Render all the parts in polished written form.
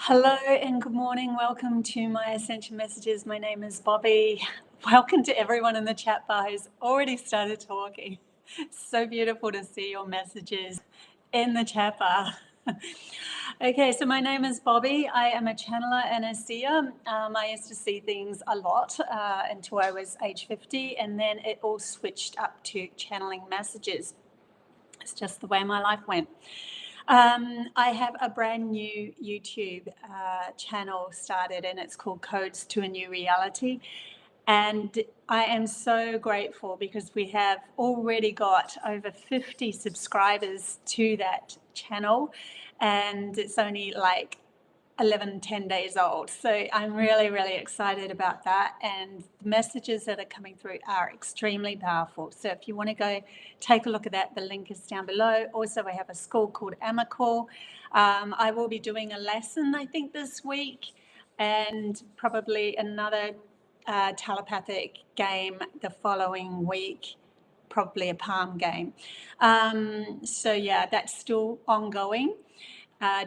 Hello and good morning. Welcome to my Ascension Messages. My name is Bobbie. Welcome to everyone in the chat bar who's already started talking. So beautiful to see your messages in the chat bar. Okay, so my name is Bobbie. I am a channeler and a seer. I used to see things a lot until I was age 50, and then it all switched up to channeling messages. It's just the way my life went. I have a brand new YouTube channel started, and it's called Codes to a New Reality. And I am so grateful because we have already got over 50 subscribers to that channel, and it's only like 10 days old. So I'm really, really excited about that. And the messages that are coming through are extremely powerful. So if you want to go take a look at that, the link is down below. Also, I have a school called Amical. I will be doing a lesson, I think, this week, and probably another telepathic game the following week, probably a palm game. So yeah, that's still ongoing.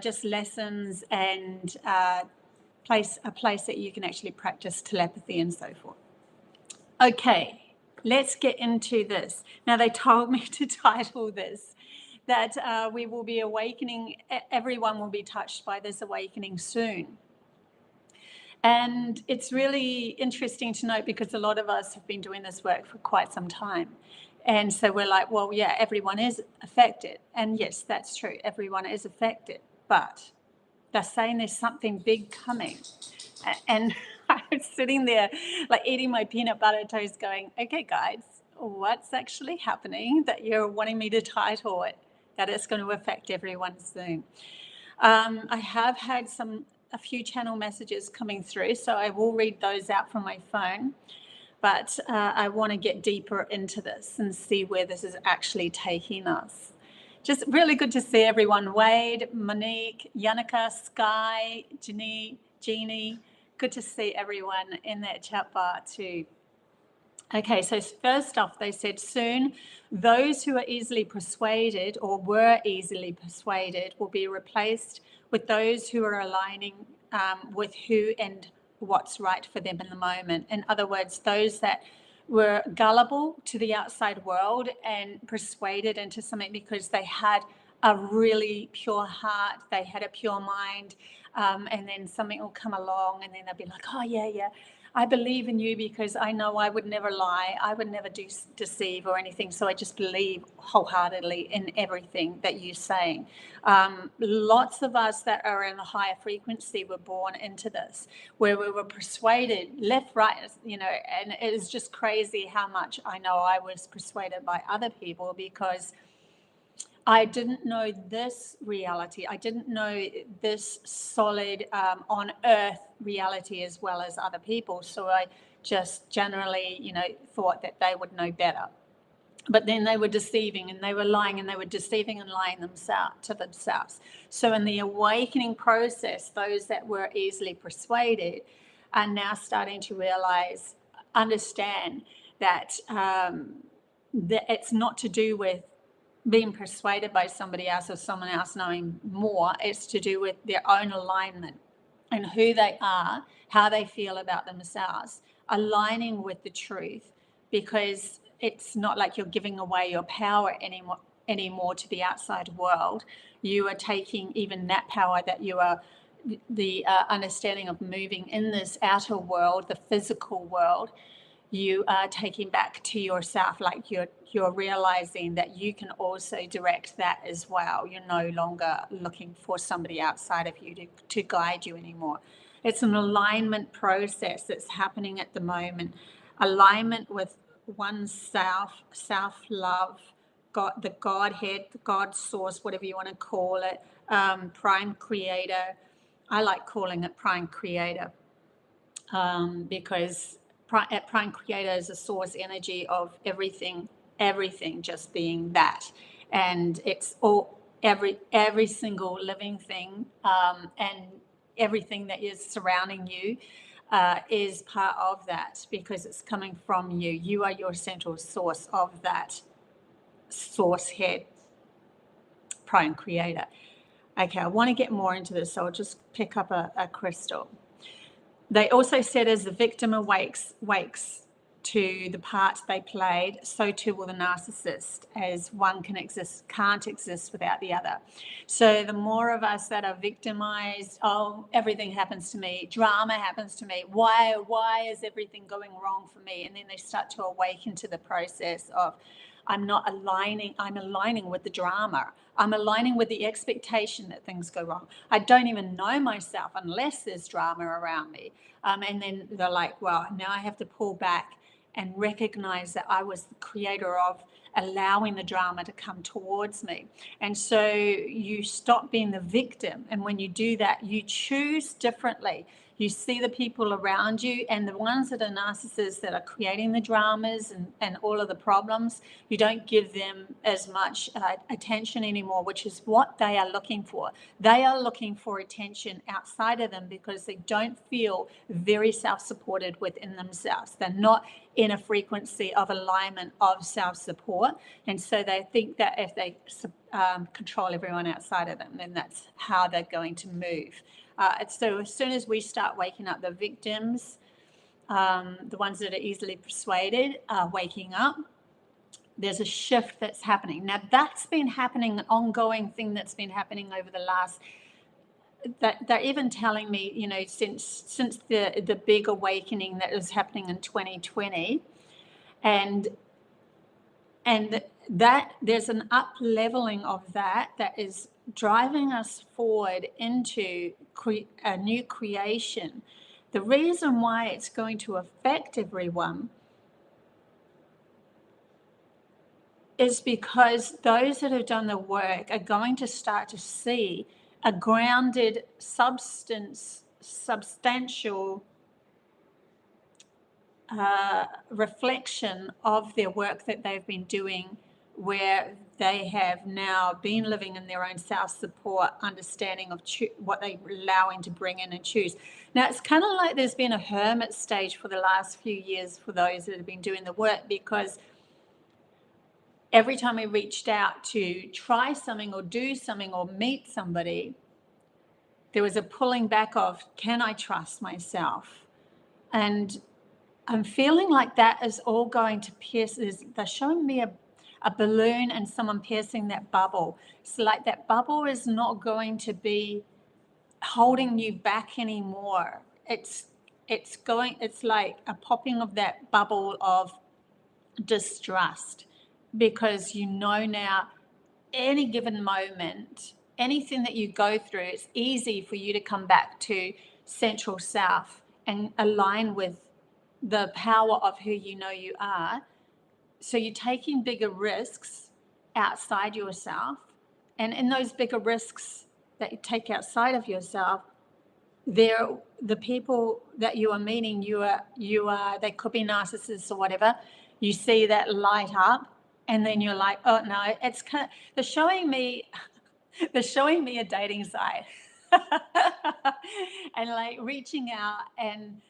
Just lessons and a place that you can actually practice telepathy and so forth. Okay, let's get into this. Now, they told me to title this that we will be awakening, everyone will be touched by this awakening soon. And it's really interesting to note because a lot of us have been doing this work for quite some time. And so we're like, well, yeah, everyone is affected. And yes, that's true. Everyone is affected. But they're saying there's something big coming. And I was sitting there like eating my peanut butter toast going, okay, guys, what's actually happening that you're wanting me to title it, that it's going to affect everyone soon? I have had a few channel messages coming through, so I will read those out from my phone. But I want to get deeper into this and see where this is actually taking us. Just really good to see everyone. Wade, Monique, Yannicka, Sky, Jeannie. Good to see everyone in that chat bar too. Okay, so first off, they said soon those who are easily persuaded or were easily persuaded will be replaced with those who are aligning with who and what's right for them in the moment. In other words, those that were gullible to the outside world and persuaded into something because they had a really pure heart, they had a pure mind, and then something will come along and then they'll be like, oh, yeah, I believe in you because I know I would never lie, I would never deceive or anything. So I just believe wholeheartedly in everything that you're saying. Lots of us that are in a higher frequency were born into this, where we were persuaded left, right, and it is just crazy how much I know I was persuaded by other people because I didn't know this reality. I didn't know this solid on earth reality as well as other people. So I just generally, thought that they would know better. But then they were deceiving and they were lying and they were deceiving and lying to themselves. So in the awakening process, those that were easily persuaded are now starting to understand that, that it's not to do with being persuaded by somebody else or someone else knowing more. It's to do with their own alignment and who they are, how they feel about themselves, aligning with the truth, because it's not like you're giving away your power anymore to the outside world. You are taking even that power that you are, the understanding of moving in this outer world, the physical world, you are taking back to yourself, like you're realizing that you can also direct that as well. You're no longer looking for somebody outside of you to guide you anymore. It's an alignment process that's happening at the moment. Alignment with oneself, self-love, God, the Godhead, the God source, whatever you want to call it, Prime Creator. I like calling it Prime Creator because Prime Creator is a source energy of everything just being that, and it's all every single living thing and everything that is surrounding you is part of that because it's coming from you. You are your central source of that source head, Prime Creator. Okay, I want to get more into this, so I'll just pick up a crystal. They also said as the victim wakes to the part they played, so too will the narcissist, as one can't exist without the other. So the more of us that are victimized, oh, everything happens to me, drama happens to me, why is everything going wrong for me? And then they start to awaken to the process of, I'm aligning with the drama. I'm aligning with the expectation that things go wrong. I don't even know myself unless there's drama around me. And then they're like, well, now I have to pull back and recognize that I was the creator of allowing the drama to come towards me. And so you stop being the victim. And when you do that, you choose differently. You see the people around you, and the ones that are narcissists that are creating the dramas and all of the problems, you don't give them as much attention anymore, which is what they are looking for. They are looking for attention outside of them because they don't feel very self-supported within themselves. They're not in a frequency of alignment of self-support. And so they think that if they control everyone outside of them, then that's how they're going to move. So as soon as we start waking up the victims, the ones that are easily persuaded are waking up, there's a shift that's happening. Now, that's been happening, an ongoing thing that's been happening over the last, that they're even telling me, you know, since the big awakening that was happening in 2020, and that there's an up leveling of that is driving us forward into a new creation. The reason why it's going to affect everyone is because those that have done the work are going to start to see a grounded substantial reflection of their work that they've been doing, where they have now been living in their own self-support, understanding of what they're allowing to bring in and choose. Now, it's kind of like there's been a hermit stage for the last few years for those that have been doing the work, because every time we reached out to try something or do something or meet somebody, there was a pulling back of, can I trust myself? And I'm feeling like that is all going to pierce. They're showing me a balloon and someone piercing that bubble. So like that bubble is not going to be holding you back anymore. It's like a popping of that bubble of distrust, because you know now, any given moment, anything that you go through, it's easy for you to come back to central self and align with the power of who you know you are. So you're taking bigger risks outside yourself, and in those bigger risks that you take outside of yourself, the people that you are meeting, they could be narcissists or whatever. You see that light up, and then you're like, oh no, it's kind of, they're showing me a dating site. And like reaching out and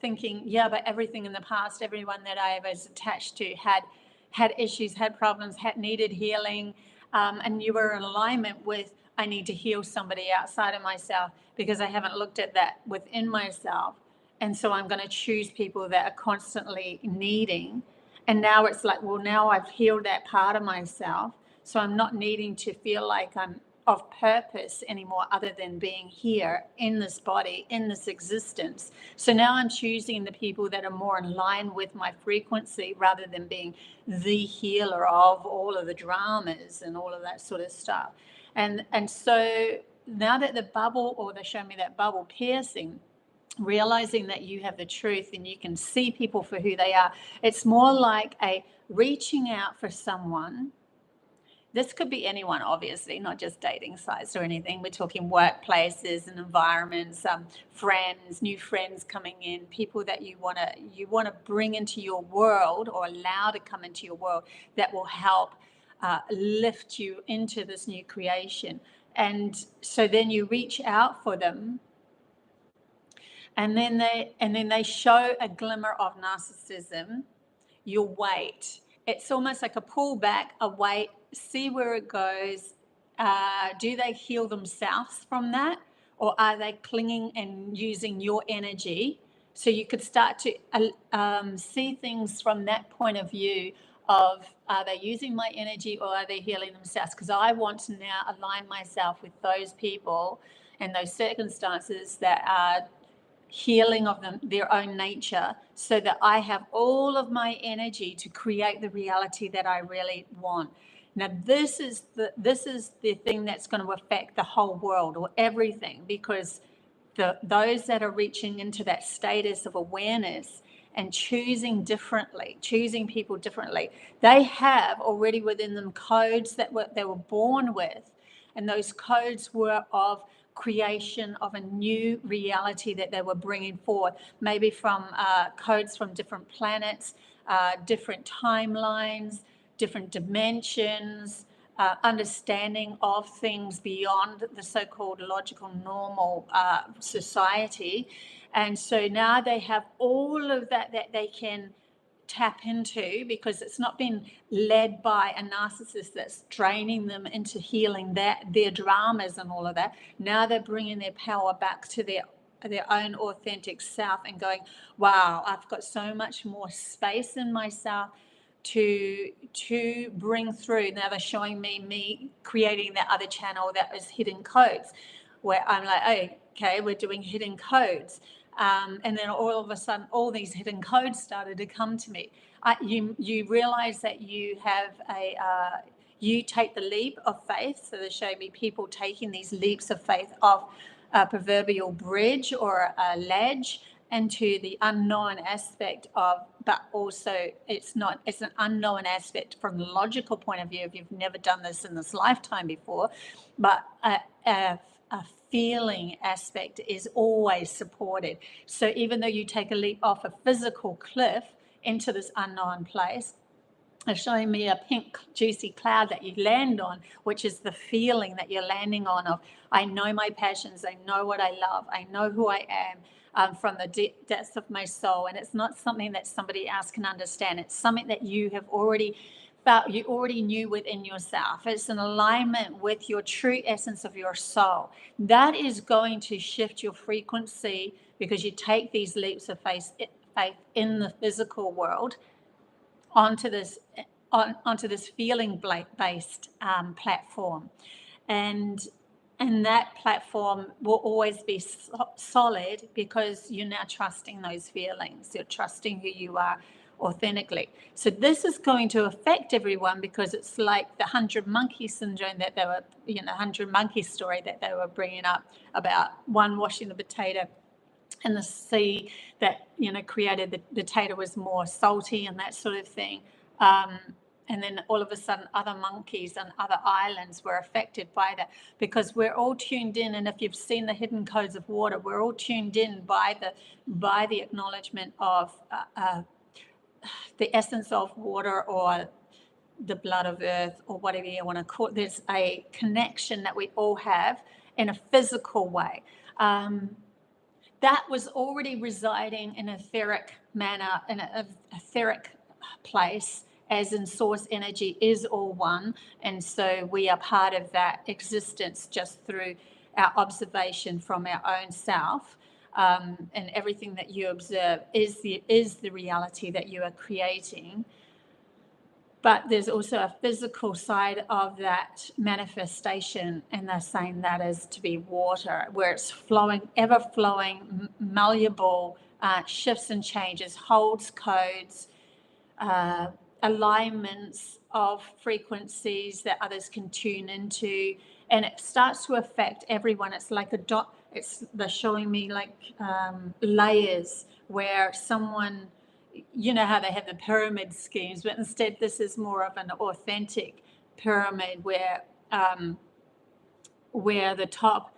thinking, yeah, but everything in the past, everyone that I was attached to had issues, had problems, had needed healing, and you were in alignment with, I need to heal somebody outside of myself because I haven't looked at that within myself. And so I'm going to choose people that are constantly needing. And now it's like, well, now I've healed that part of myself, so I'm not needing to feel like I'm of purpose anymore, other than being here in this body, in this existence. So now I'm choosing the people that are more in line with my frequency, rather than being the healer of all of the dramas and all of that sort of stuff. And so now that the bubble, or they show me that bubble piercing, realizing that you have the truth and you can see people for who they are, it's more like a reaching out for someone. This could be anyone, obviously, not just dating sites or anything. We're talking workplaces and environments, friends, new friends coming in, people that you want to bring into your world, or allow to come into your world, that will help lift you into this new creation. And so then you reach out for them, and then they show a glimmer of narcissism. You'll wait. It's almost like a pullback, a wait, see where it goes, do they heal themselves from that, or are they clinging and using your energy? So you could start to see things from that point of view of, are they using my energy or are they healing themselves? Because I want to now align myself with those people and those circumstances that are healing of their own nature, so that I have all of my energy to create the reality that I really want. Now, this is the thing that's going to affect the whole world or everything, because those that are reaching into that status of awareness and choosing differently, choosing people differently, they have already within them codes that they were born with, and those codes were of creation of a new reality that they were bringing forward, maybe from codes from different planets, different timelines, different dimensions, understanding of things beyond the so-called logical normal society. And so now they have all of that they can tap into, because it's not been led by a narcissist that's draining them into healing their dramas and all of that. Now they're bringing their power back to their own authentic self and going, wow, I've got so much more space in myself to bring through. Now they're showing me creating that other channel that is hidden codes, where I'm like, oh, okay, we're doing hidden codes. And then all of a sudden, all these hidden codes started to come to me. You realize that you have you take the leap of faith. So they show me people taking these leaps of faith off a proverbial bridge or a ledge into the unknown aspect of, but also it's an unknown aspect from the logical point of view if you've never done this in this lifetime before, but a feeling aspect is always supported. So even though you take a leap off a physical cliff into this unknown place, they're showing me a pink juicy cloud that you land on, which is the feeling that you're landing on of, I know my passions, I know what I love, I know who I am, from the depths of my soul. And it's not something that somebody else can understand. It's something that you have already felt, you already knew within yourself. It's an alignment with your true essence of your soul. That is going to shift your frequency, because you take these leaps of faith in the physical world onto this feeling based platform, and that platform will always be solid, because you're now trusting those feelings, you're trusting who you are authentically. So this is going to affect everyone, because it's like the 100 monkey syndrome that they were, 100 monkey story that they were bringing up about one washing the potato in the sea, that created the potato was more salty and that sort of thing. And then all of a sudden other monkeys and other islands were affected by that, because we're all tuned in. And if you've seen the hidden codes of water, we're all tuned in by the acknowledgement of the essence of water, or the blood of earth, or whatever you want to call it. There's a connection that we all have in a physical way. That was already residing in an etheric manner, in an etheric place, as in source energy is all one. And so we are part of that existence just through our observation from our own self. And everything that you observe is the reality that you are creating. But there's also a physical side of that manifestation, and they're saying that is to be water, where it's flowing, ever flowing, malleable, shifts and changes, holds codes, alignments of frequencies that others can tune into, and it starts to affect everyone. It's like a dot. They're showing me like layers, where someone, how they have the pyramid schemes, but instead this is more of an authentic pyramid, where the top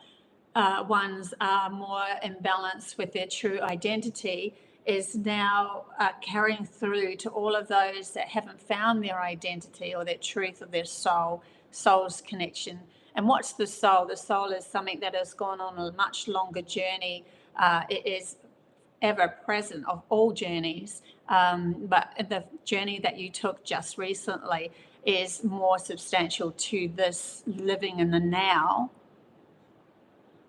ones are more in balance with their true identity, is now carrying through to all of those that haven't found their identity or their truth of their soul's connection. And what's the soul? The soul is something that has gone on a much longer journey. It is ever present of all journeys, but the journey that you took just recently, is more substantial to this living in the now,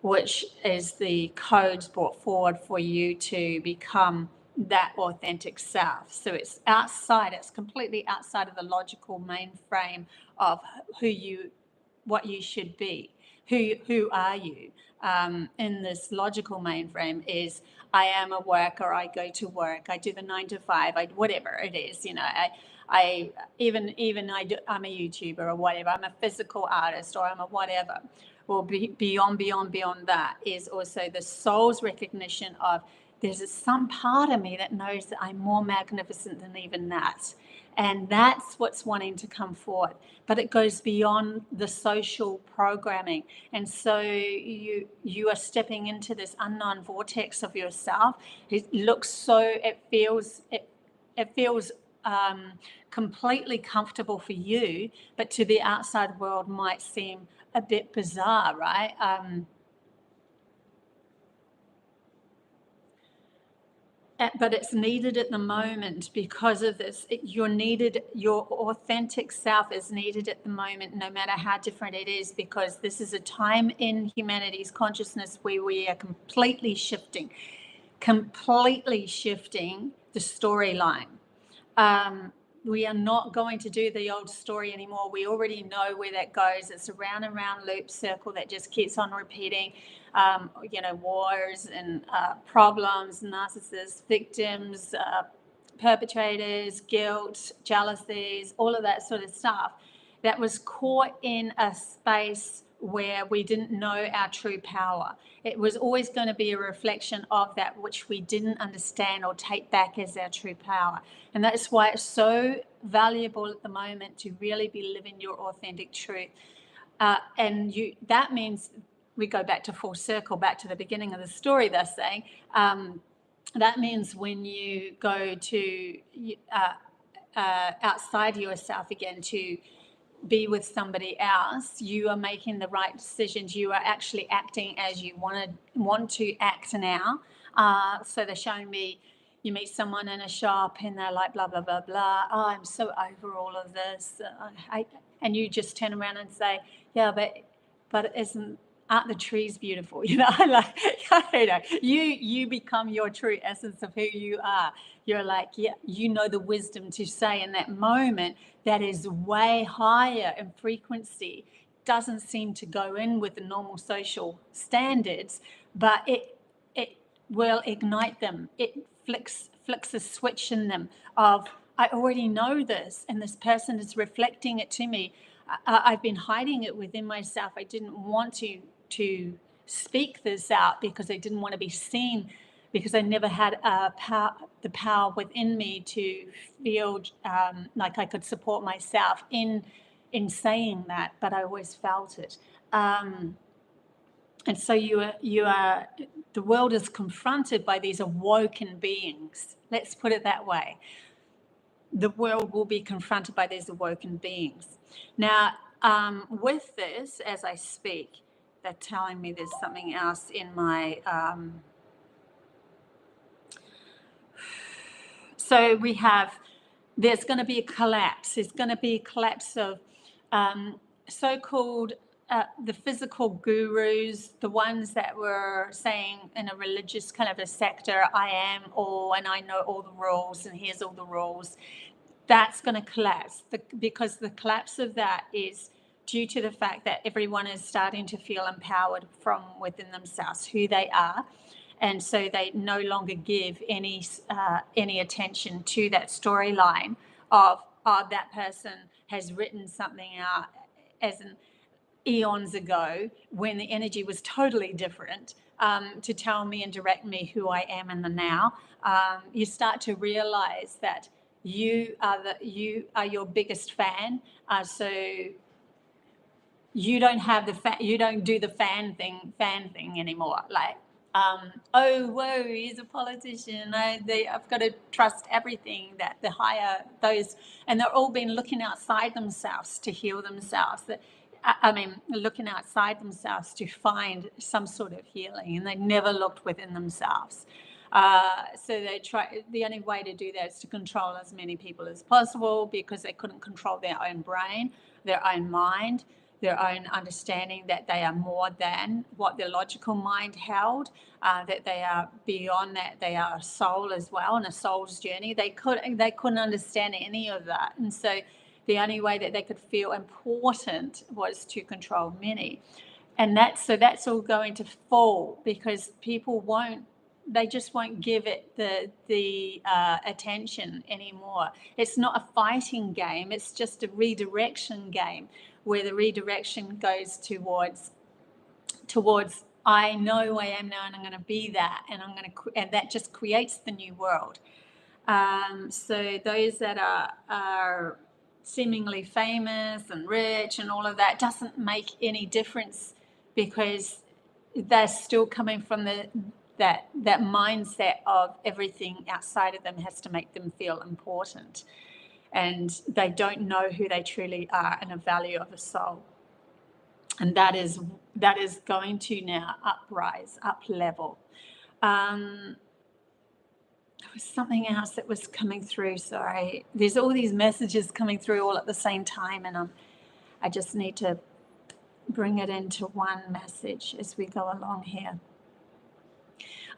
which is the codes brought forward for you to become that authentic self. So it's outside, it's completely outside of the logical mainframe of what you should be. Who are you? In this logical mainframe is, I am a worker, I go to work, I do the 9 to 5, whatever it is, I'm a YouTuber or whatever, I'm a physical artist or I'm a whatever. Well, beyond that is also the soul's recognition of, there's some part of me that knows that I'm more magnificent than even that. And that's what's wanting to come forth. But it goes beyond the social programming. And so you are stepping into this unknown vortex of yourself. It feels completely comfortable for you, but to the outside world might seem a bit bizarre, right? But it's needed at the moment because of this. Your authentic self is needed at the moment, no matter how different it is, because this is a time in humanity's consciousness where we are completely shifting the storyline. We are not going to do the old story anymore. We already know where that goes. It's a round and round loop circle that just keeps on repeating. Wars and problems, narcissists, victims, perpetrators, guilt, jealousies, all of that sort of stuff that was caught in a space where we didn't know our true power. It was always going to be a reflection of that which we didn't understand or take back as our true power. And that's why it's so valuable at the moment to really be living your authentic truth. That means, we go back to full circle, back to the beginning of the story, they're saying, that means when you go to outside yourself again to be with somebody else, you are making the right decisions. You are actually acting as you want to act now. So they're showing me, you meet someone in a shop and they're like, blah, blah, blah, blah. Oh, I'm so over all of this. And you just turn around and say, yeah, but aren't the trees beautiful? You become your true essence of who you are. You're like, yeah, the wisdom to say in that moment that is way higher in frequency, doesn't seem to go in with the normal social standards, but it will ignite them. It flicks a switch in them of, I already know this, and this person is reflecting it to me. I've been hiding it within myself. I didn't want to speak this out because I didn't want to be seen, because I never had the power within me to feel like I could support myself in saying that, but I always felt it. And so the world is confronted by these awoken beings. Let's put it that way. The world will be confronted by these awoken beings. Now, with this, as I speak, they're telling me there's something else in my... So there's going to be a collapse. There's going to be a collapse of so-called the physical gurus, the ones that were saying in a religious kind of a sector, I am all, and I know all the rules, and here's all the rules. That's going to collapse because the collapse of that is due to the fact that everyone is starting to feel empowered from within themselves, who they are. And so they no longer give any attention to that storyline of that person has written something out as an eons ago when the energy was totally different, to tell me and direct me who I am in the now. You start to realize that you are your biggest fan. So you don't have you don't do the fan thing anymore. Like, oh, whoa, he's a politician. I've got to trust everything that the higher those, and they're all been looking outside themselves to heal themselves. Looking outside themselves to find some sort of healing, and they never looked within themselves. So they try. The only way to do that is to control as many people as possible, because they couldn't control their own brain, their own mind, their own understanding that they are more than what their logical mind held, that they are beyond that, they are a soul as well, and a soul's journey. They couldn't understand any of that, and so the only way that they could feel important was to control many. And that's all going to fall, because people they just won't give it the attention anymore. It's not a fighting game, it's just a redirection game, where the redirection goes towards I know who I am now, and I'm going to be that, and that just creates the new world. So those that are seemingly famous and rich and all of that doesn't make any difference, because they're still coming from that mindset of everything outside of them has to make them feel important, and they don't know who they truly are and the value of the soul. And that is going to now up level. There was something else that was coming through. Sorry, there's all these messages coming through all at the same time, and I just need to bring it into one message as we go along here.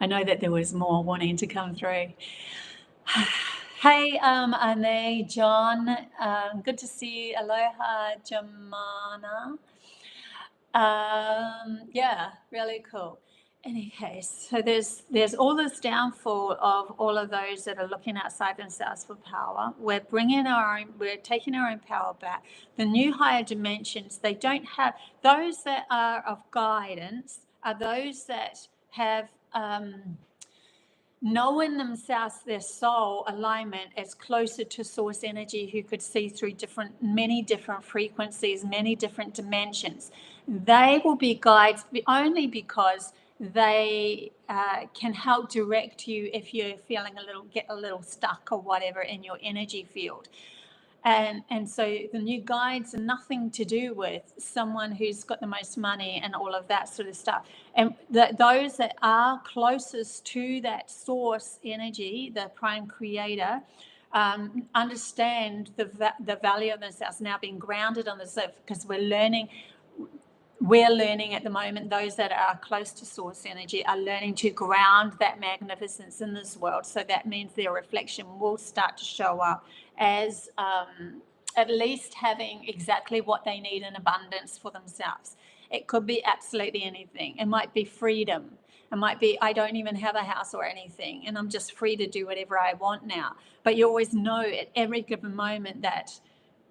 I know that there was more wanting to come through. Hey, Ane, John, good to see you. Aloha, Jamana. Yeah, really cool. Any case, so there's all this downfall of all of those that are looking outside themselves for power. We're taking our own power back. The new higher dimensions, they don't have, those that are of guidance are those that have knowing themselves, their soul alignment, as closer to source energy, who could see through many different frequencies, many different dimensions. They will be guides only because they can help direct you if you're feeling get a little stuck or whatever in your energy field. And so the new guides are nothing to do with someone who's got the most money and all of that sort of stuff. And those that are closest to that source energy, the prime creator, understand the value of themselves now being grounded on the earth, because we're learning at the moment. Those that are close to source energy are learning to ground that magnificence in this world. So that means their reflection will start to show up as at least having exactly what they need in abundance for themselves. It could be absolutely anything. It might be freedom. It might be, I don't even have a house or anything, and I'm just free to do whatever I want now. But you always know at every given moment that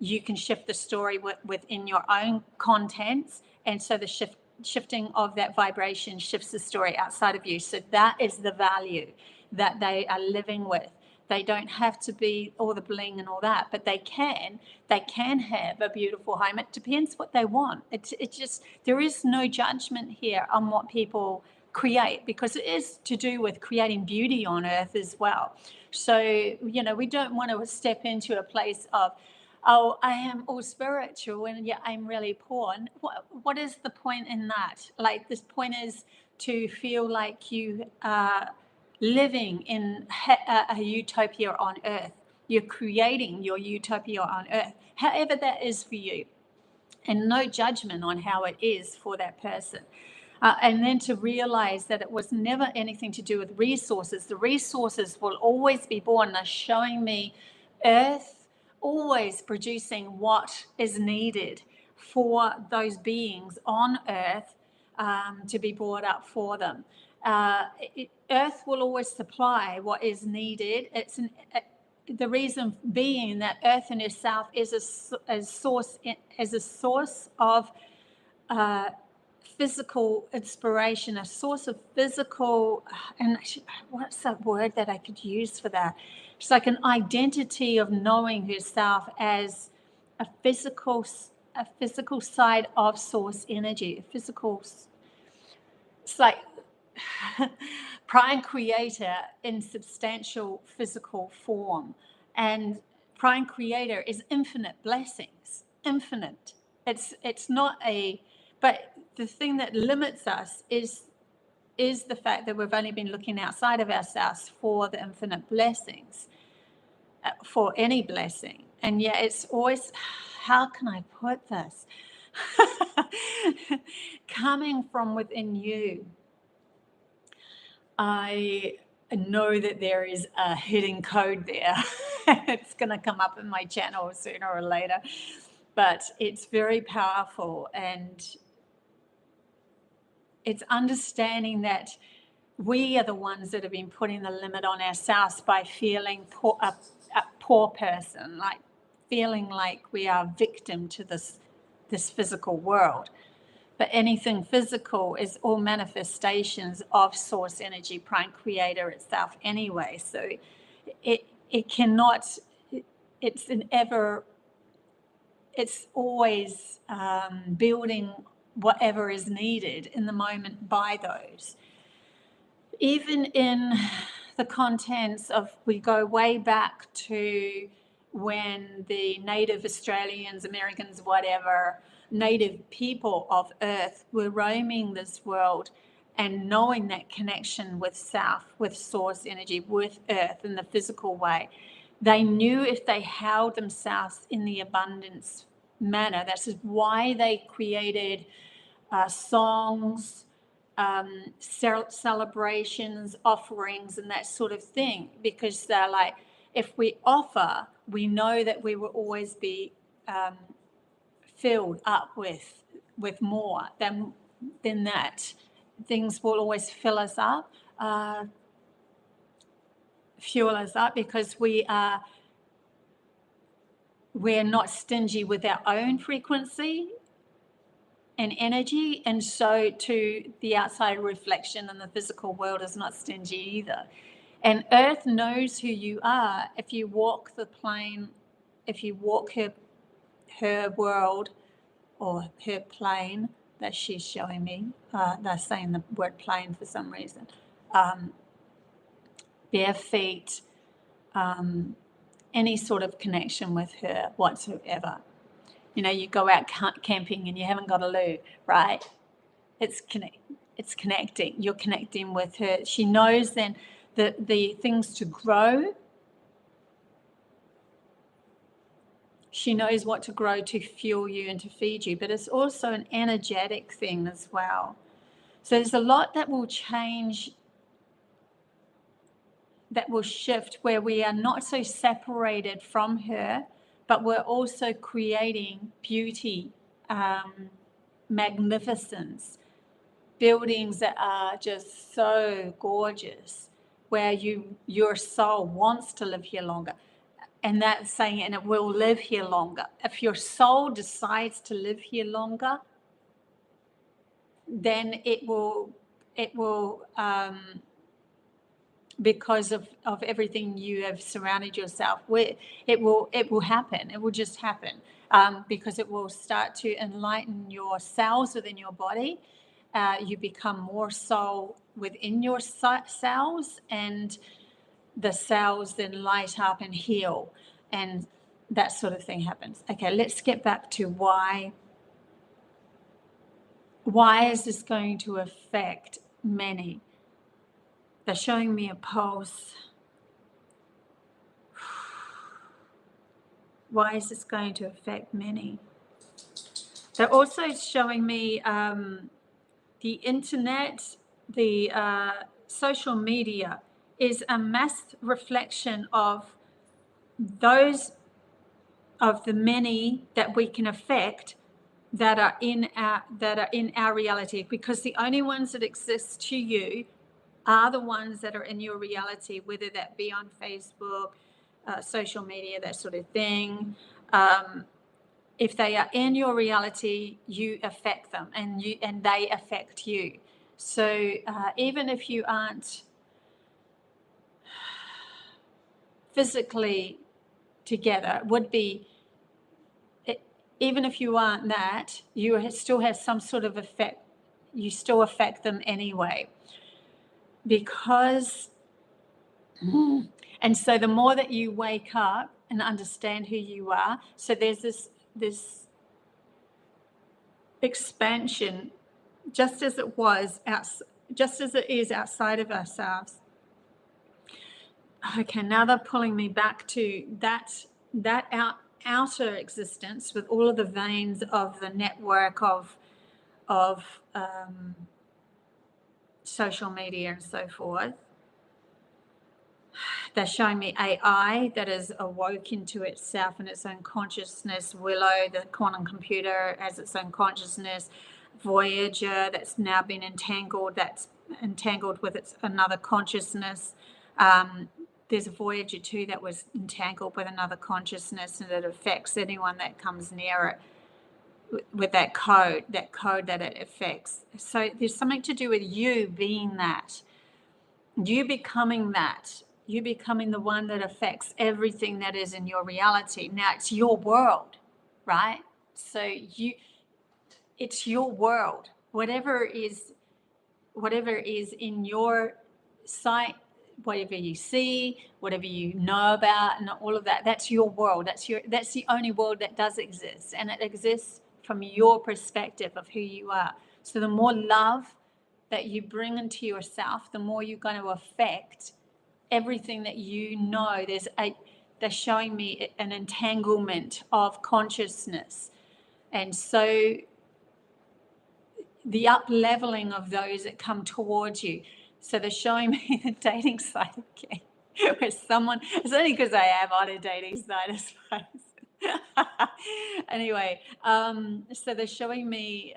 you can shift the story within your own contents. And so the shifting of that vibration shifts the story outside of you. So that is the value that they are living with. They don't have to be all the bling and all that, but they can have a beautiful home. It depends what they want. It's just, there is no judgment here on what people create, because it is to do with creating beauty on earth as well. So, we don't want to step into a place of, oh, I am all spiritual and yet I'm really poor. And what is the point in that? Like, this point is to feel like you are living in a utopia on earth. You're creating your utopia on earth, however that is for you, and no judgment on how it is for that person. And then to realize that it was never anything to do with resources. The resources will always be born. They're showing me earth always producing what is needed for those beings on earth to be brought up for them. Earth will always supply what is needed. The reason being that Earth in itself is a source of physical inspiration, a source of physical, and what's that word that I could use for that? It's like an identity of knowing yourself as a physical side of source energy, it's like prime creator in substantial physical form. And prime creator is infinite blessings, it's not but the thing that limits us is is the fact that we've only been looking outside of ourselves for the infinite blessings, for any blessing. And yet it's always, how can I put this? Coming from within you. I know that there is a hidden code there. It's going to come up in my channel sooner or later. But it's very powerful, and it's understanding that we are the ones that have been putting the limit on ourselves by feeling a poor person, like feeling like we are victim to this physical world. But anything physical is all manifestations of source energy, prime creator itself anyway. So it cannot, it's always building whatever is needed in the moment by those. Even in the contents of, we go way back to when the native Australians, Americans, whatever, native people of Earth were roaming this world and knowing that connection with self, with source energy, with Earth in the physical way. They knew if they held themselves in the abundance manner, that's why they created songs, celebrations, offerings, and that sort of thing, because they're like, if we offer, we know that we will always be filled up with more than that. Things will always fill us up, fuel us up, because we're not stingy with our own frequency and energy, and so to the outside reflection in the physical world is not stingy either. And Earth knows who you are. If you walk the plane, if you walk her world or her plane that she's showing me, they're saying the word plane for some reason, bare feet, any sort of connection with her whatsoever. You know, you go out camping and you haven't got a loo, right? It's connecting. You're connecting with her. She knows then the things to grow. She knows what to grow to fuel you and to feed you, but it's also an energetic thing as well. So there's a lot that will change, that will shift, where we are not so separated from her, but we're also creating beauty, magnificence, buildings that are just so gorgeous, where your soul wants to live here longer. And that's saying, and it will live here longer. If your soul decides to live here longer, then it will because of everything you have surrounded yourself with, it will happen. It will just happen, because it will start to enlighten your cells within your body. You become more soul within your cells, and the cells then light up and heal, and that sort of thing happens. Okay, let's get back to why is this going to affect many? They're showing me a pulse. Why is this going to affect many? They're also showing me the internet, the social media is a mass reflection of those of the many that we can affect that are in our reality, because the only ones that exist to you are the ones that are in your reality, whether that be on Facebook, social media, that sort of thing. If they are in your reality, you affect them, and they affect you. So even if you aren't physically together, even if you aren't that, you still have some sort of effect. You still affect them anyway, because and so the more that you wake up and understand who you are, so there's this expansion, just as it was just as it is outside of ourselves. Okay, now they're pulling me back to that outer existence with all of the veins of the network of social media and so forth. They're showing me AI that is awoke into itself and its own consciousness. Willow, the quantum computer, has its own consciousness. Voyager, that's now been entangled, that's entangled with its another consciousness. There's a Voyager 2 that was entangled with another consciousness, and it affects anyone that comes near it with that code that it affects. So there's something to do with you being that, you becoming that, you becoming the one that affects everything that is in your reality. Now it's your world, right? So it's your world. Whatever is in your sight, whatever you see, whatever you know about, and all of that, that's your world. That's the only world that does exist, and it exists from your perspective of who you are. So the more love that you bring into yourself, the more you're going to affect everything that you know. They're showing me an entanglement of consciousness, and so the up leveling of those that come towards you. So they're showing me the dating site again, where someone, it's only because I am on a dating site, I suppose. Anyway, so they're showing me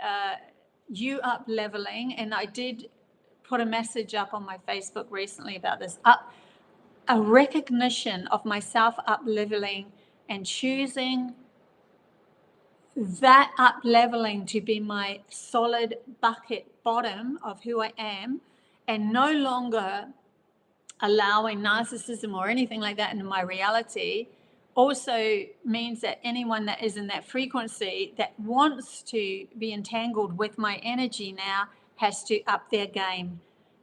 you up leveling, and I did put a message up on my Facebook recently about this, a recognition of myself up leveling and choosing that up leveling to be my solid bucket bottom of who I am, and no longer allowing narcissism or anything like that into my reality, also means that anyone that is in that frequency that wants to be entangled with my energy now has to up their game.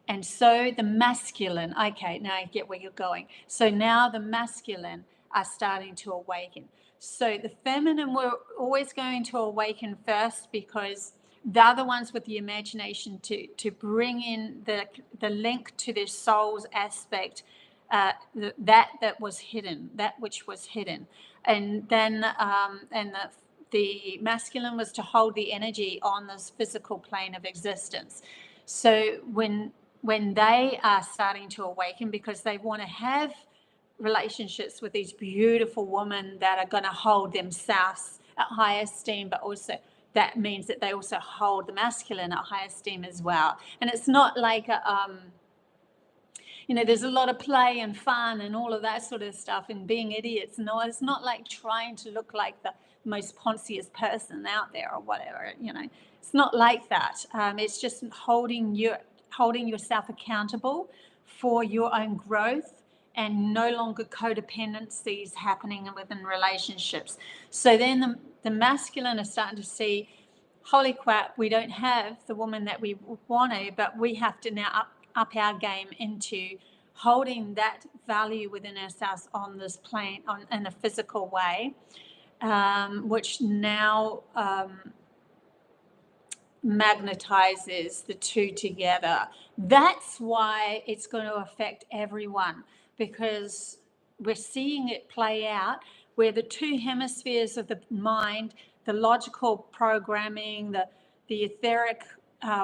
And so the masculine, okay, now I get where you're going. So now the masculine are starting to awaken. So the feminine were always going to awaken first, because they're the ones with the imagination to bring in the link to their soul's aspect, that was hidden, that which was hidden. And then the masculine was to hold the energy on this physical plane of existence. So when they are starting to awaken, because they want to have relationships with these beautiful women that are going to hold themselves at high esteem, but also that means that they also hold the masculine at high esteem as well. And it's not like there's a lot of play and fun and all of that sort of stuff and being idiots. No, it's not like trying to look like the most ponziest person out there or whatever. It's not like that. It's just holding yourself accountable for your own growth, and no longer codependencies happening within relationships. So then the masculine are starting to see, holy crap, we don't have the woman that we want to, but we have to now up our game into holding that value within ourselves on this plane, in a physical way, which now magnetizes the two together. That's why it's going to affect everyone, because we're seeing it play out where the two hemispheres of the mind, the logical programming, the etheric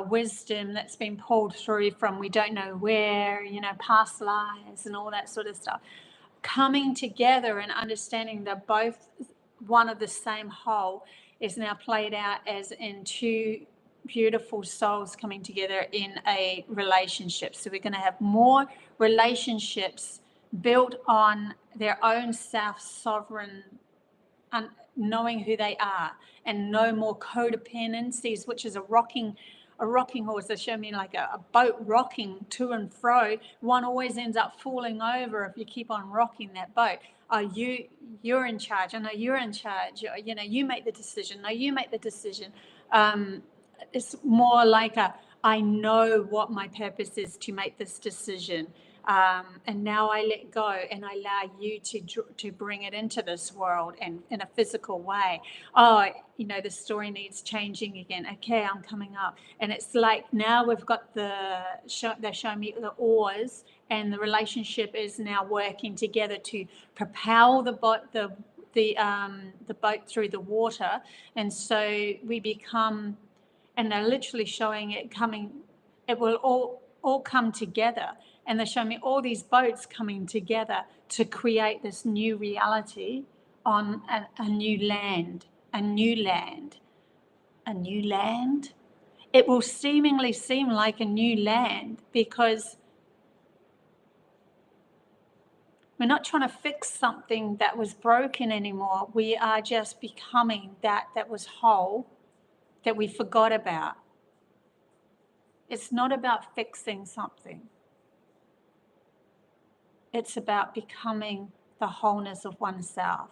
wisdom that's been pulled through from we don't know where, past lives and all that sort of stuff, coming together and understanding they're both one of the same whole, is now played out as in two beautiful souls coming together in a relationship. So we're going to have more relationships built on their own self-sovereign, knowing who they are, and no more codependencies, which is a rocking horse. They show me like a boat rocking to and fro. One always ends up falling over if you keep on rocking that boat. Oh, you're in charge. I know you're in charge. You make the decision. No, you make the decision. It's more like I know what my purpose is to make this decision. And now I let go and I allow you to bring it into this world and in a physical way. Oh, you know, the story needs changing again. Okay, I'm coming up. And it's like now we've got they're showing me the oars, and the relationship is now working together to propel the boat, the boat through the water. And so we become, and they're literally showing it coming, it will all come together. And they're showing me all these boats coming together to create this new reality on a new land, a new land, a new land. It will seemingly seem like a new land because we're not trying to fix something that was broken anymore. We are just becoming that was whole, that we forgot about. It's not about fixing something. It's about becoming the wholeness of oneself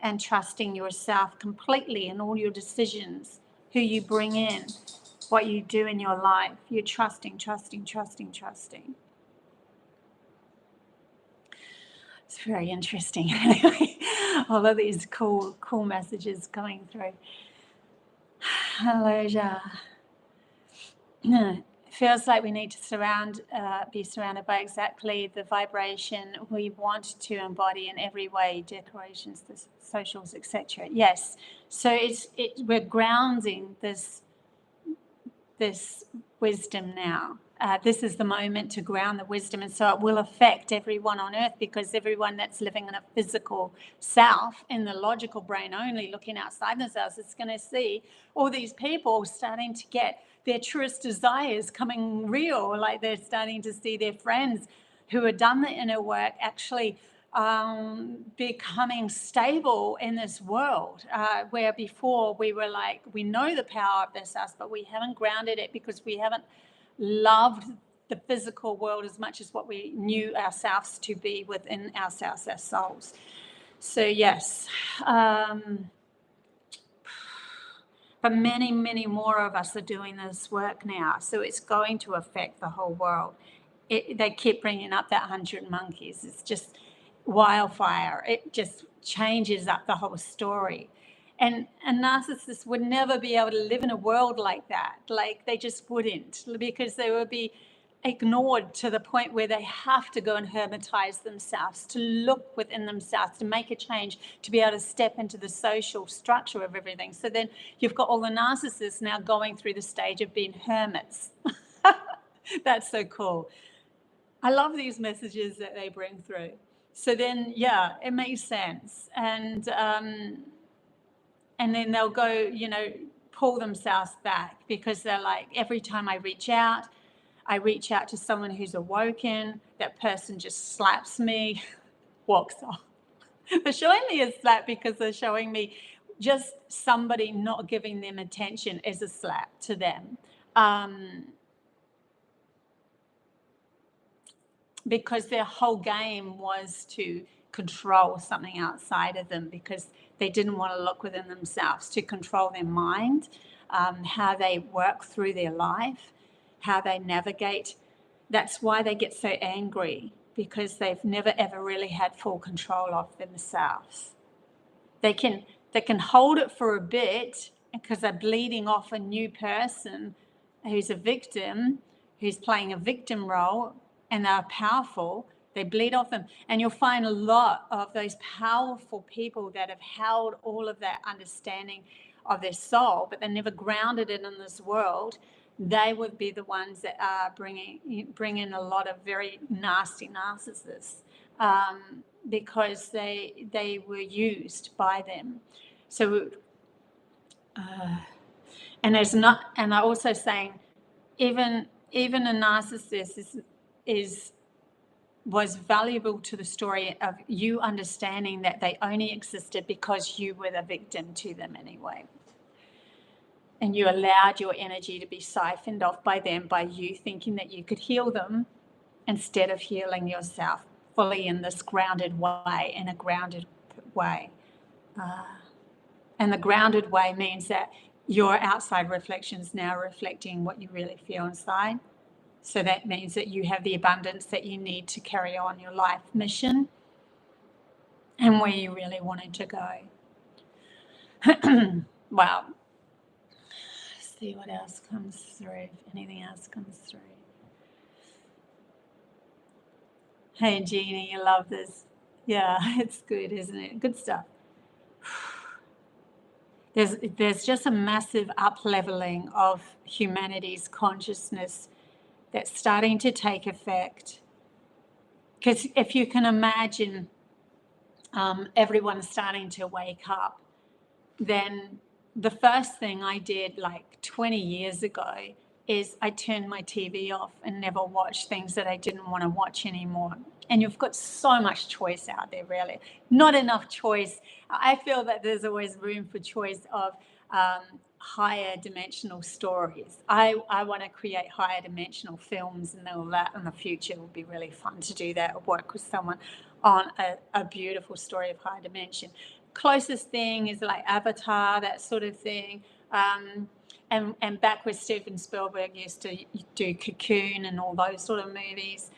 and trusting yourself completely in all your decisions, who you bring in, what you do in your life. You're trusting, trusting, trusting, trusting. It's very interesting. Anyway, all of these cool messages coming through. Hello, feels like we need to be surrounded by exactly the vibration we want to embody in every way, decorations, the socials, etc. Yes. So we're grounding this wisdom now. This is the moment to ground the wisdom, and so it will affect everyone on earth, because everyone that's living in a physical self, in the logical brain only, looking outside themselves, is going to see all these people starting to get their truest desires coming real, like they're starting to see their friends who have done the inner work actually becoming stable in this world, where before we were like, we know the power of this us, but we haven't grounded it because we haven't loved the physical world as much as what we knew ourselves to be within ourselves, our souls. So yes, but many, many more of us are doing this work now. So it's going to affect the whole world. They keep bringing up that 100 monkeys. It's just wildfire. It just changes up the whole story. And narcissists would never be able to live in a world like that. Like, they just wouldn't, because they would be ignored to the point where they have to go and hermetize themselves, to look within themselves, to make a change, to be able to step into the social structure of everything. So then you've got all the narcissists now going through the stage of being hermits. That's so cool. I love these messages that they bring through. So then, yeah, it makes sense. And then they'll go, pull themselves back, because they're like, every time I reach out to someone who's awoken, that person just slaps me, walks off. They're showing me a slap because they're showing me just somebody not giving them attention is a slap to them. Because their whole game was to control something outside of them, because they didn't want to look within themselves, to control their mind, how they work through their life, how they navigate. That's why they get so angry, because they've never ever really had full control of themselves. They can hold it for a bit because they're bleeding off a new person who's a victim, who's playing a victim role, and they're powerful. They bleed off them. And you'll find a lot of those powerful people that have held all of that understanding of their soul, but they never grounded it in this world. They would be the ones that are bringing a lot of very nasty narcissists, because they were used by them. So, and I'm also saying, even a narcissist was valuable to the story of you understanding that they only existed because you were the victim to them anyway. And you allowed your energy to be siphoned off by them, by you thinking that you could heal them instead of healing yourself fully in this grounded way, in a grounded way. And the grounded way means that your outside reflection is now reflecting what you really feel inside. So that means that you have the abundance that you need to carry on your life mission and where you really wanted to go. Wow. Let's see what else comes through, if anything else comes through. Hey, Jeannie, you love this. Yeah, it's good, isn't it? Good stuff. There's just a massive up-leveling of humanity's consciousness that's starting to take effect. Because if you can imagine everyone starting to wake up, then the first thing I did like 20 years ago is I turned my TV off and never watched things that I didn't want to watch anymore. And you've got so much choice out there, really. Not enough choice. I feel that there's always room for choice of higher dimensional stories. I want to create higher dimensional films and all that in the future. It would be really fun to do that or work with someone on a beautiful story of higher dimension. Closest thing is like Avatar, that sort of thing. And back with Steven Spielberg used to do Cocoon and all those sort of movies.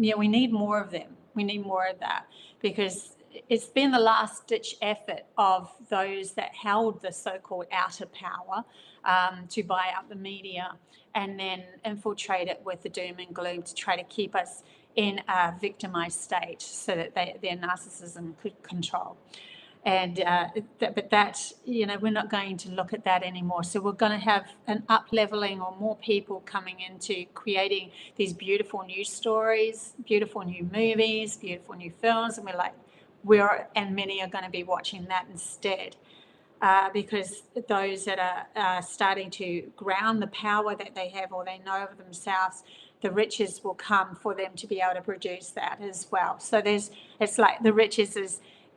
Yeah, we need more of them. We need more of that, because it's been the last ditch effort of those that held the so-called outer power to buy up the media and then infiltrate it with the doom and gloom to try to keep us in a victimized state so that their narcissism could control. And but that, you know, we're not going to look at that anymore. So we're going to have an up-leveling or more people coming into creating these beautiful new stories, beautiful new movies, beautiful new films. And many are going to be watching that instead. Because those that are starting to ground the power that they have or they know of themselves, the riches will come for them to be able to produce that as well. So it's like the riches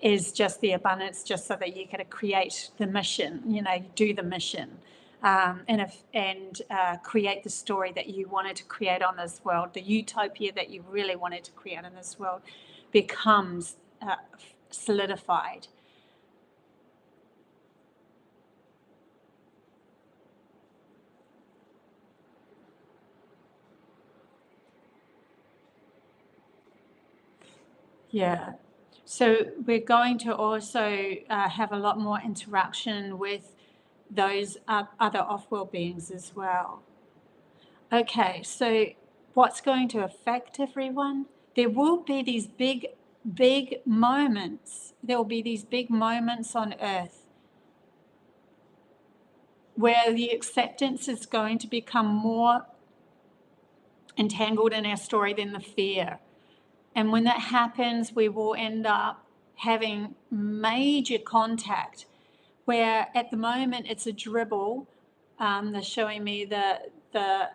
is just the abundance, just so that you can create the mission, you know, do the mission, and create the story that you wanted to create on this world. The utopia that you really wanted to create in this world becomes solidified. Yeah. So we're going to also have a lot more interaction with those other off-world beings as well. Okay, so what's going to affect everyone? There will be these big moments. There will be these big moments on Earth where the acceptance is going to become more entangled in our story than the fear. And when that happens, we will end up having major contact, where at the moment it's a dribble. They're showing me the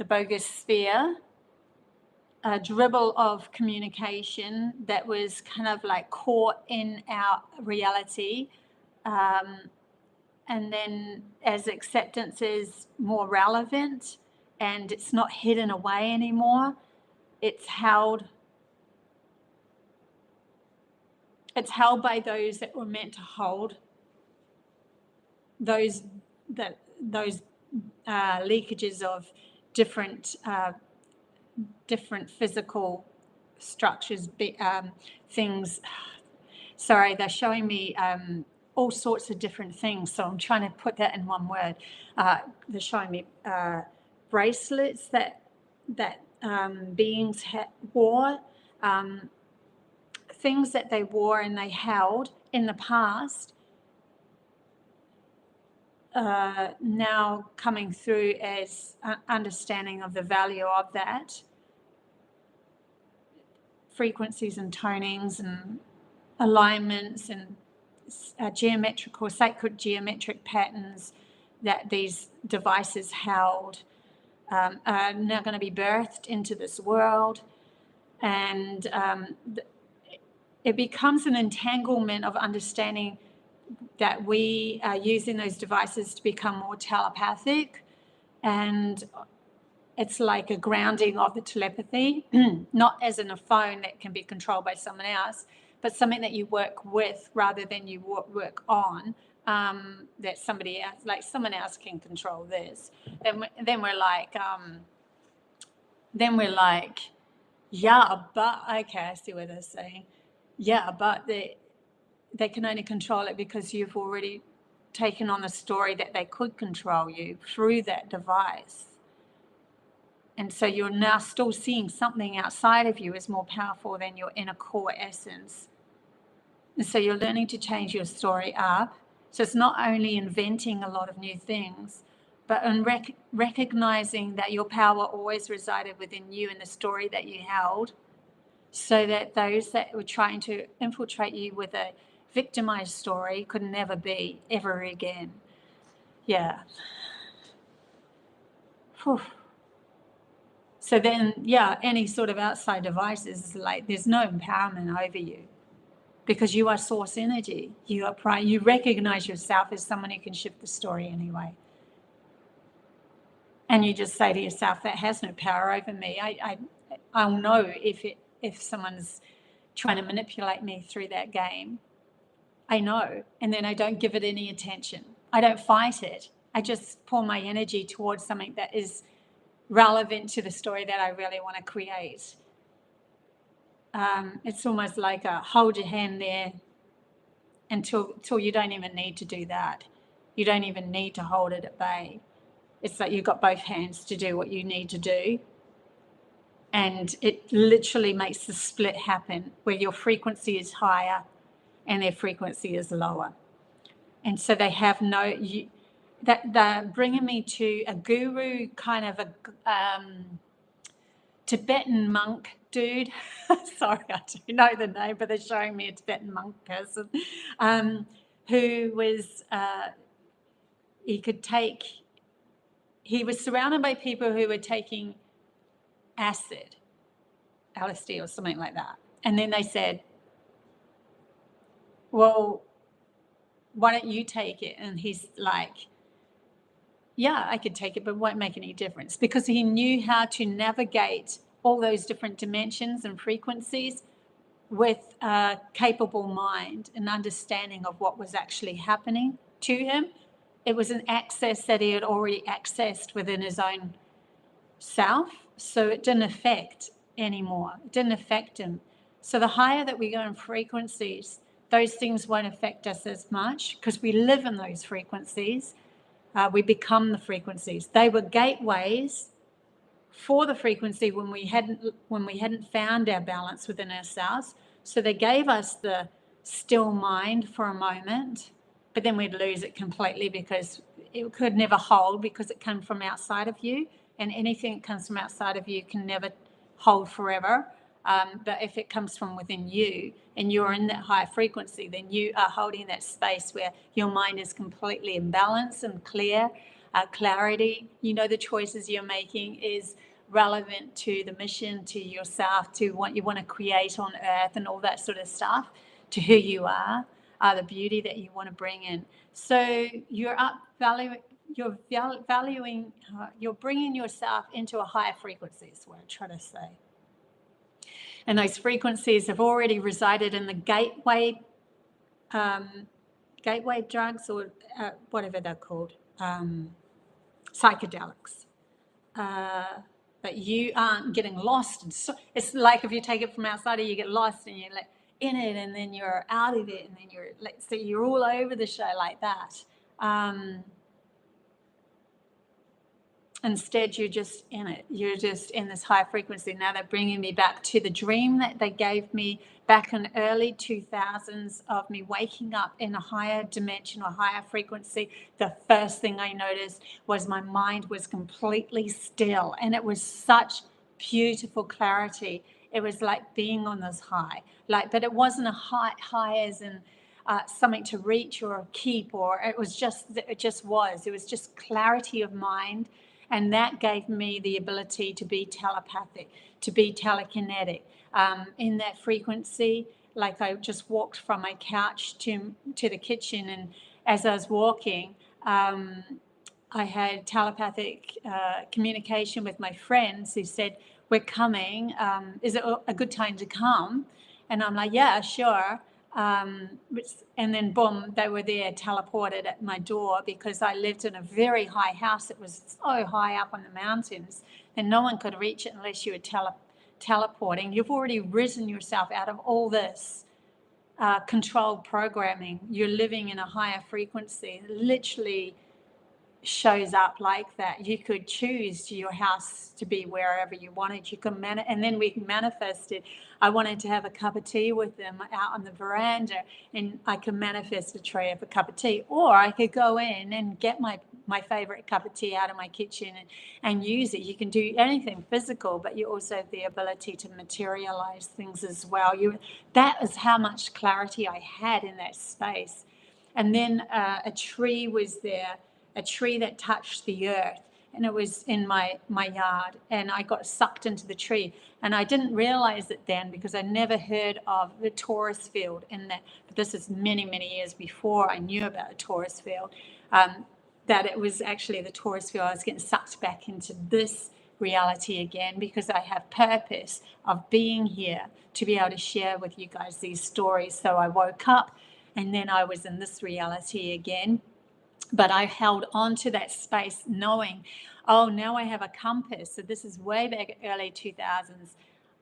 bogus sphere, a dribble of communication that was kind of like caught in our reality. And then as acceptance is more relevant and it's not hidden away anymore, it's held by those that were meant to hold those leakages of different physical structures, things. Sorry, they're showing me all sorts of different things, so I'm trying to put that in one word. They're showing me bracelets that beings wore, things that they wore and they held in the past, now coming through as understanding of the value of that, frequencies and tonings and alignments and geometrical, sacred geometric patterns that these devices held, are now going to be birthed into this world. And it becomes an entanglement of understanding that we are using those devices to become more telepathic, and it's like a grounding of the telepathy, not as in a phone that can be controlled by someone else, but something that you work with rather than you work on, that somebody else, like someone else can control this, then we're like, yeah, but okay, I see what they're saying. Yeah, but they can only control it because you've already taken on the story that they could control you through that device. And so you're now still seeing something outside of you is more powerful than your inner core essence. And so you're learning to change your story up. So it's not only inventing a lot of new things, but in recognizing that your power always resided within you and the story that you held, so that those that were trying to infiltrate you with a victimized story could never be ever again. Yeah. Whew. So then, yeah, any sort of outside devices is like there's no empowerment over you, because you are source energy. You are you recognize yourself as someone who can shift the story anyway. And you just say to yourself, that has no power over me. I'll know if someone's trying to manipulate me through that game. I know. And then I don't give it any attention. I don't fight it. I just pour my energy towards something that is relevant to the story that I really want to create. It's almost like a hold your hand there until you don't even need to do that. You don't even need to hold it at bay. It's like you've got both hands to do what you need to do. And it literally makes the split happen where your frequency is higher and their frequency is lower. And so they have that they're bringing me to a guru, kind of a Tibetan monk dude. Sorry, I don't know the name, but they're showing me a Tibetan monk person who was, he was surrounded by people who were taking acid, LSD or something like that. And then they said, well, why don't you take it? And he's like, yeah, I could take it, but it won't make any difference, because he knew how to navigate all those different dimensions and frequencies with a capable mind and understanding of what was actually happening to him. It was an access that he had already accessed within his own self, so it didn't affect anymore. It didn't affect him. So the higher that we go in frequencies, those things won't affect us as much, because we live in those frequencies. We become the frequencies. They were gateways for the frequency when we hadn't found our balance within ourselves. So they gave us the still mind for a moment, but then we'd lose it completely, because it could never hold, because it came from outside of you, and anything that comes from outside of you can never hold forever. But if it comes from within you and you're in that high frequency, then you are holding that space where your mind is completely in balance and clear, clarity. You know, the choices you're making is relevant to the mission, to yourself, to what you want to create on earth and all that sort of stuff, to who you are, the beauty that you want to bring in. So you're you're bringing yourself into a higher frequency is what I'm trying to say. And those frequencies have already resided in the gateway drugs, or whatever they're called, psychedelics. But you aren't getting lost. And so it's like if you take it from outside, you get lost and you're like in it, and then you're out of it, and then you're like, so you're all over the show like that. Instead, you're just in it. You're just in this high frequency. Now they're bringing me back to the dream that they gave me back in early 2000s of me waking up in a higher dimension or higher frequency. The first thing I noticed was my mind was completely still, and it was such beautiful clarity. It was like being on this high, but it wasn't a high as in something to reach or keep, or it was just clarity of mind. And that gave me the ability to be telepathic, to be telekinetic. In that frequency, like I just walked from my couch to the kitchen, and as I was walking, I had telepathic communication with my friends who said, we're coming, is it a good time to come? And I'm like, yeah, sure. And then boom, they were there, teleported at my door, because I lived in a very high house. It was so high up on the mountains, and no one could reach it unless you were teleporting. You've already risen yourself out of all this controlled programming. You're living in a higher frequency. Literally shows up like that. You could choose your house to be wherever you wanted. You could and then we manifested. I wanted to have a cup of tea with them out on the veranda, and I could manifest a tray of a cup of tea, or I could go in and get my favorite cup of tea out of my kitchen and use it. You can do anything physical, but you also have the ability to materialize things as well. That is how much clarity I had in that space. And then a tree was there, a tree that touched the earth, and it was in my yard, and I got sucked into the tree, and I didn't realize it then because I never heard of the Taurus field in that. But this is many years before I knew about the Taurus field, that it was actually the Taurus field. I was getting sucked back into this reality again, because I have purpose of being here to be able to share with you guys these stories. So I woke up, and then I was in this reality again. But I held on to that space knowing, oh, now I have a compass. So this is way back early 2000s.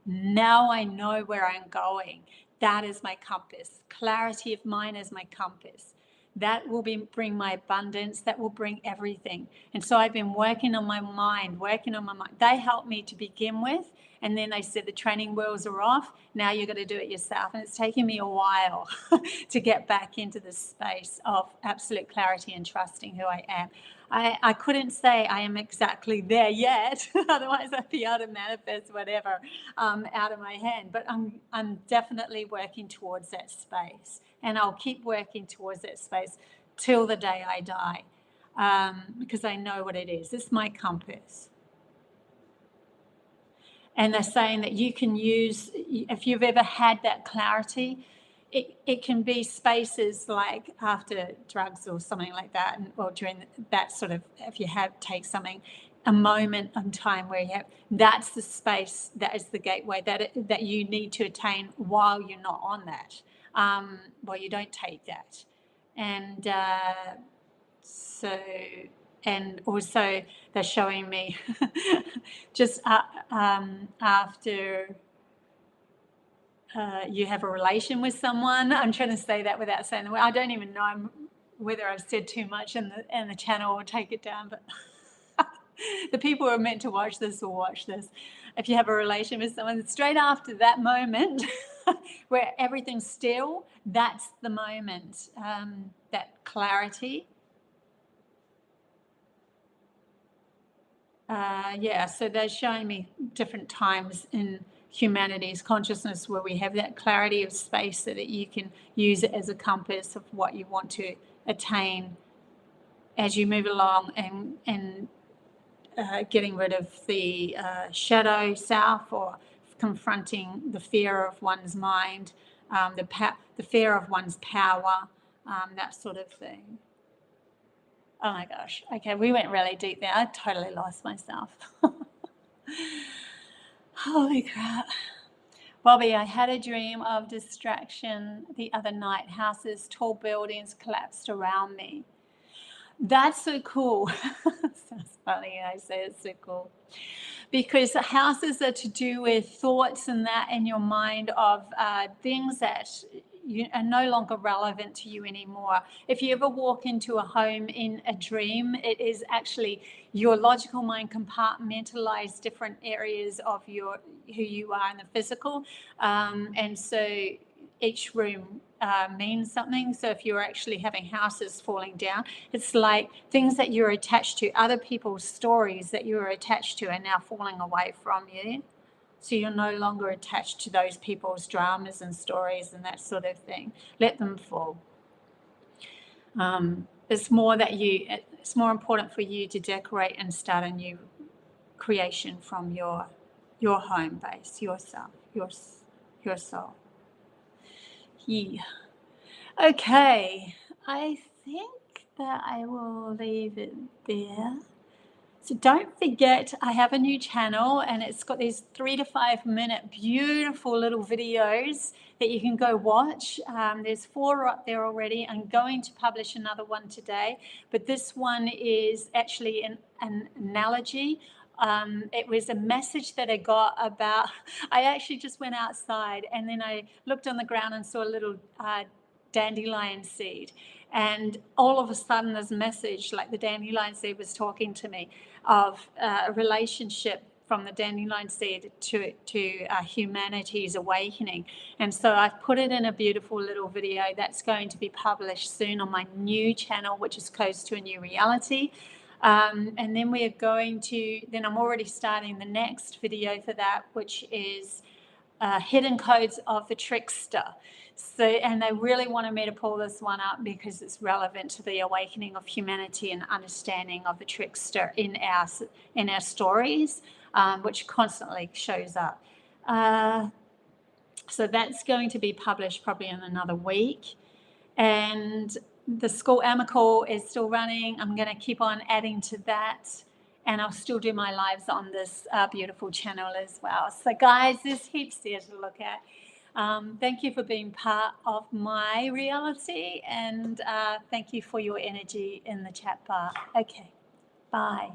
Now I know where I'm going. That is my compass. Clarity of mind is my compass. That will bring my abundance. That will bring everything. And so I've been working on my mind. They helped me to begin with. And then they said the training wheels are off. Now you're going to do it yourself. And it's taken me a while to get back into the space of absolute clarity and trusting who I am. I couldn't say I am exactly there yet. Otherwise, I'd be able to manifest whatever out of my hand. But I'm definitely working towards that space. And I'll keep working towards that space till the day I die, because I know what it is. It's my compass. And they're saying that you can use, if you've ever had that clarity, it can be spaces like after drugs or something like that, or during that sort of, if you take something, a moment in time where you have, that's the space, that is the gateway that you need to attain while you're not on that, while you don't take that. And and also they're showing me just after you have a relation with someone. I'm trying to say that without saying the word. I don't even know whether I've said too much in the channel or take it down, but the people who are meant to watch this will watch this. If you have a relation with someone, straight after that moment where everything's still, that's the moment, that clarity. So they're showing me different times in humanity's consciousness where we have that clarity of space, so that you can use it as a compass of what you want to attain as you move along, and getting rid of the shadow self, or confronting the fear of one's mind, the fear of one's power, that sort of thing. Oh my gosh. Okay, we went really deep there. I totally lost myself. Holy crap. Bobbie, I had a dream of distraction the other night. Houses, tall buildings collapsed around me. That's so cool. Sounds funny. I say it's so cool. Because houses are to do with thoughts and that in your mind of things that are no longer relevant to you anymore. If you ever walk into a home in a dream, it is actually your logical mind compartmentalized different areas of who you are in the physical, and so each room means something. So if you're actually having houses falling down, it's like things that you're attached to, other people's stories that you're attached to are now falling away from you. So you're no longer attached to those people's dramas and stories and that sort of thing. Let them fall. It's more important for you to decorate and start a new creation from your home base, yourself, your soul. Yeah. Okay, I think that I will leave it there. So don't forget, I have a new channel and it's got these 3 to 5 minute beautiful little videos that you can go watch. There's 4 up there already. I'm going to publish another one today, but this one is actually an analogy. It was a message that I got about, I actually just went outside and then I looked on the ground and saw a little dandelion seed. And all of a sudden this message, like the dandelion seed was talking to me of a relationship from the dandelion seed to humanity's awakening. And so I've put it in a beautiful little video that's going to be published soon on my new channel, which is Close to a New Reality. And then we are going to, then I'm already starting the next video for that, which is hidden codes of the trickster. So, and they really wanted me to pull this one up because it's relevant to the awakening of humanity and understanding of the trickster in our stories, which constantly shows up. So that's going to be published probably in another week. And the School Amicable is still running. I'm going to keep on adding to that. And I'll still do my lives on this beautiful channel as well. So guys, there's heaps there to look at. Thank you for being part of my reality, and thank you for your energy in the chat bar. Okay, bye.